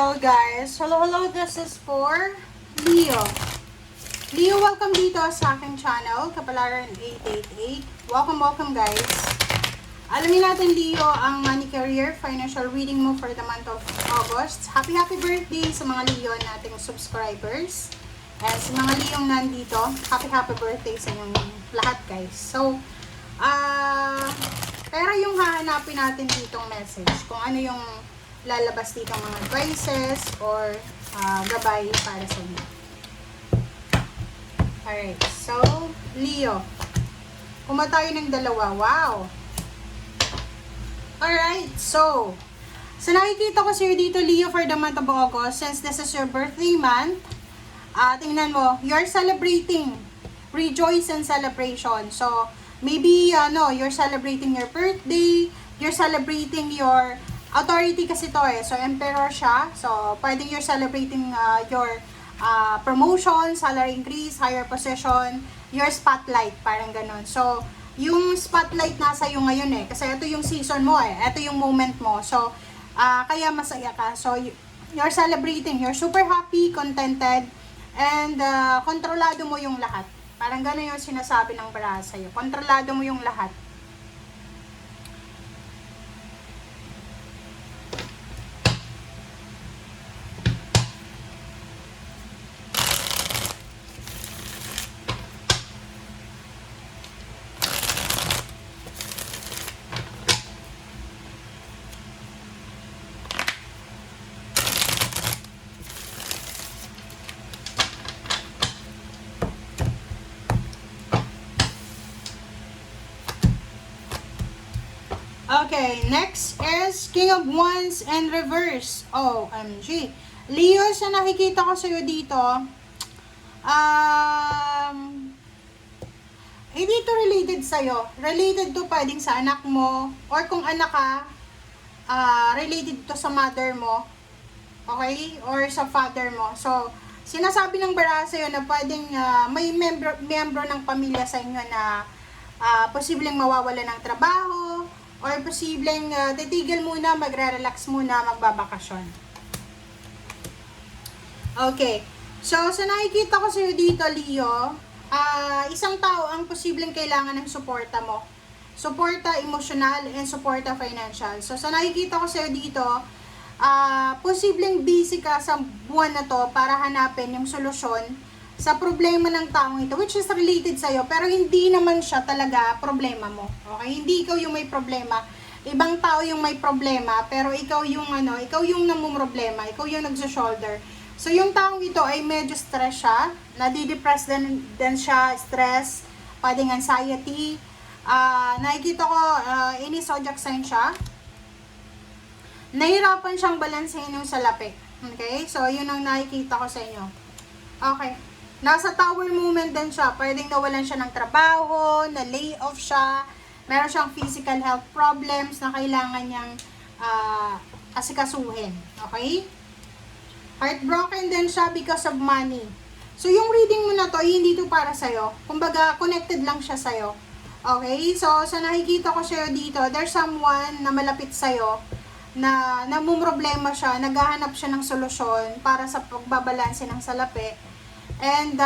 Hello guys. Hello, this is for Leo. Leo, welcome dito sa aking channel, Kapalaran 888. Welcome guys. Alamin natin Leo ang money career financial reading mo for the month of August. Happy birthday sa mga Leo nating subscribers. And sa mga Leo nandito, happy birthday sa inyong lahat guys. So, pero yung hahanapin natin ditong message, kung ano yung lalabas dito mga advices or gabay para sa inyo. Alright, so, Leo. Kuma tayo ng dalawa. Wow! Alright, so, nakikita ko sa'yo dito, Leo, for the month of August, since this is your birthday month, tingnan mo, you're celebrating. Rejoice and celebration. So, maybe, you're celebrating your birthday, you're celebrating your authority kasi to eh. So, emperor siya. So, pwedeng you're celebrating your promotion, salary increase, higher position, your spotlight, parang ganun. So, yung spotlight nasa iyo ngayon eh. Kasi ito yung season mo eh. Ito yung moment mo. So, kaya masaya ka. So, you're celebrating. You're super happy, contented, and kontrolado mo yung lahat. Parang gano'n yung sinasabi ng bara sa'yo. Kontrolado mo yung lahat. Okay, next is King of Wands and Reverse. OMG. Leo, sa nakikita ko sa'yo dito, hindi to related sa'yo. Related to pwedeng sa anak mo, or kung anak ka, related to sa mother mo, okay? Or sa father mo. So, sinasabi ng bara sa'yo na pwedeng may membro ng pamilya sa inyo na posibleng mawawala ng trabaho, or posibleng titigil muna, magre-relax muna, magbabakasyon. Okay. So, sa nakikita ko sa'yo dito, Leo, isang tao ang posibleng kailangan ng suporta mo. Suporta emotional and suporta financial. So, sa nakikita ko sa'yo dito, posibleng busy ka sa buwan na to para hanapin yung solusyon sa problema ng taong ito, which is related sa'yo, pero hindi naman siya talaga problema mo. Okay? Hindi ikaw yung may problema. Ibang tao yung may problema, pero ikaw yung ikaw yung namumroblema, ikaw yung nagso-shoulder. So, yung taong ito ay medyo stress siya, nadidepress din siya, stress, pwedeng anxiety. Nakikita ko, ini zodiac sign siya. Nahirapan siyang balansehin yung salapi. Okay? So, yun ang nakikita ko sa inyo. Okay. Nasa tower moment din siya. Pwedeng nawalan siya ng trabaho, na-lay off siya, meron siyang physical health problems na kailangan niyang asikasuhin. Okay? Heartbroken din siya because of money. So, yung reading mo na to, hindi to para sa'yo. Kumbaga, connected lang siya sa'yo. Okay? So, sa nakikita ko sa'yo dito, there's someone na malapit sa'yo na namumroblema siya, naghahanap siya ng solusyon para sa pagbabalanse ng salapi. And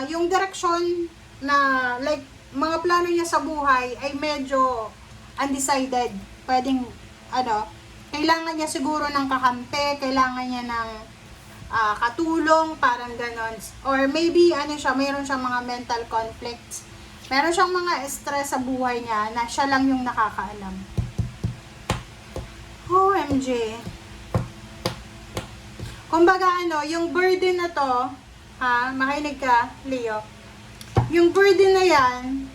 yung direction na like mga plano niya sa buhay ay medyo undecided. Pwedeng kailangan niya siguro ng kakampi, kailangan niya ng katulong, parang ganon. Or maybe mayroon siyang mga mental conflicts. Meron siyang mga stress sa buhay niya na siya lang yung nakakaalam. OMG. Kumbaga yung burden na to, makinig ka, Leo. Yung burden na yan,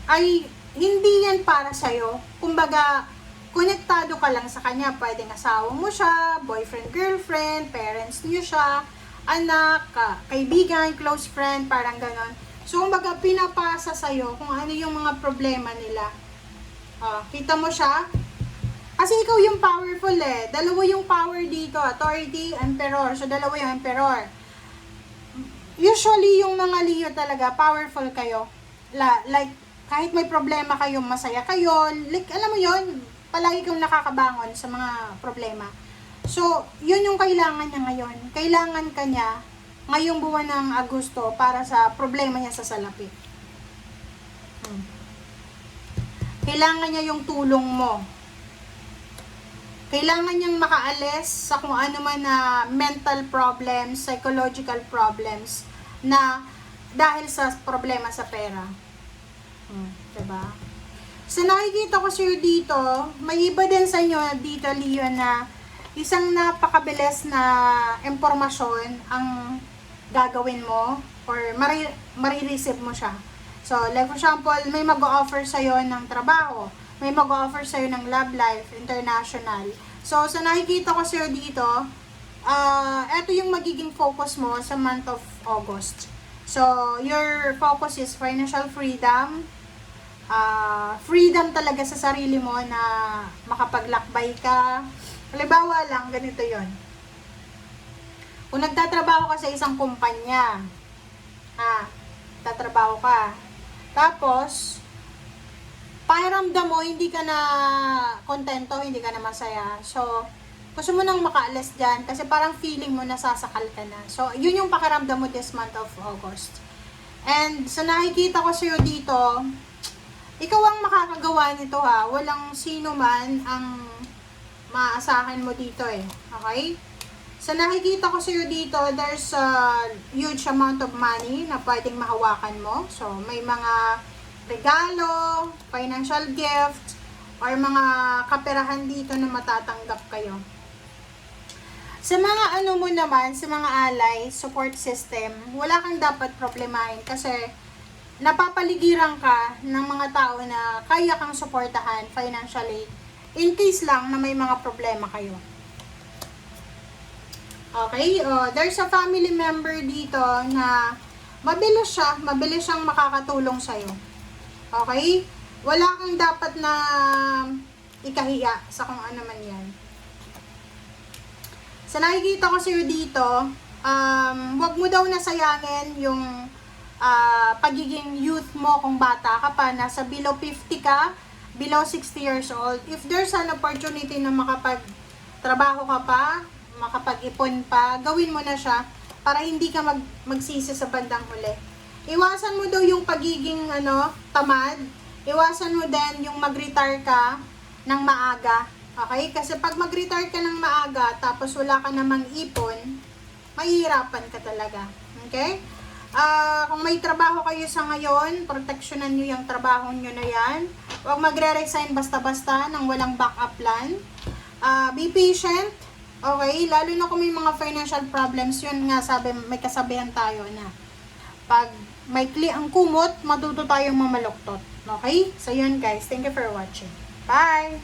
ay hindi yan para sa'yo. Kumbaga, konektado ka lang sa kanya. Pwedeng asawa mo siya, boyfriend, girlfriend, parents niyo siya, anak, kaibigan, close friend, parang ganon. So, kumbaga, pinapasa sa'yo kung ano yung mga problema nila. Kita mo siya? Kasi ikaw yung powerful eh. Dalawa yung power dito, authority, emperor. So, dalawa yung emperor. Usually, yung mga Leo talaga, powerful kayo. Like, kahit may problema kayo, masaya kayo. Like, alam mo yon, palagi kang nakakabangon sa mga problema. So, yun yung kailangan niya ngayon. Kailangan ka niya ngayong buwan ng Agosto para sa problema niya sa salapi. Kailangan niya yung tulong mo. Kailangan niyang makaalis sa kung ano man na mental problems, psychological problems na dahil sa problema sa pera. Diba? So nakikita ko sa'yo dito, may iba din sa inyo dito, Leo, na isang napakabilis na impormasyon ang gagawin mo or marireceive mo siya. So, like for example, may mag-o-offer sa'yo ng trabaho, may mag-o-offer sa'yo ng love life, international. So, sa nakikita ko sa'yo dito, eto yung magiging focus mo sa month of August. So, your focus is financial freedom, freedom talaga sa sarili mo na makapaglakbay ka. Halimbawa lang, ganito yon. Kung nagtatrabaho ka sa isang kumpanya, tatrabaho ka, tapos, pakiramdam mo, hindi ka na kontento, hindi ka na masaya. So, gusto mo nang makaalis dyan kasi parang feeling mo nasasakal ka na. So, yun yung pakiramdam mo this month of August. And sa nakikita ko sa'yo dito, ikaw ang makakagawa nito ha. Walang sino man ang maaasahan mo dito eh. Okay? Sa nakikita ko sa'yo dito, there's a huge amount of money na pwedeng mahawakan mo. So, may mga regalo, financial gift, or mga kaperahan dito na matatanggap kayo. Sa mga ano mo naman, sa mga alay, support system, wala kang dapat problemahin kasi napapaligiran ka ng mga tao na kaya kang suportahan financially in case lang na may mga problema kayo. Okay, there's a family member dito na mabilis siyang makakatulong sa'yo. Okay? Wala kang dapat na ikahiya sa kung ano man yan. Sa nakikita ko sa'yo dito, wag mo daw nasayangin yung pagiging youth mo kung bata ka pa, nasa below 50 ka, below 60 years old. If there's an opportunity na makapagtrabaho ka pa, makapag-ipon pa, gawin mo na siya para hindi ka magsisi sa bandang huli. Iwasan mo daw yung pagiging tamad. Iwasan mo din yung mag-retire ka ng maaga. Okay? Kasi pag mag-retire ka ng maaga tapos wala ka namang ipon, mahihirapan ka talaga. Okay? Kung may trabaho kayo sa ngayon, proteksyonan nyo yung trabaho nyo na yan. Huwag magre-resign basta-basta nang walang backup plan. Be patient. Okay, lalo na kung may mga financial problems, yun nga sabi, may kasabihan tayo na pag may ang kumot, matuto tayong mamaluktot. Okay? So yun guys, thank you for watching. Bye!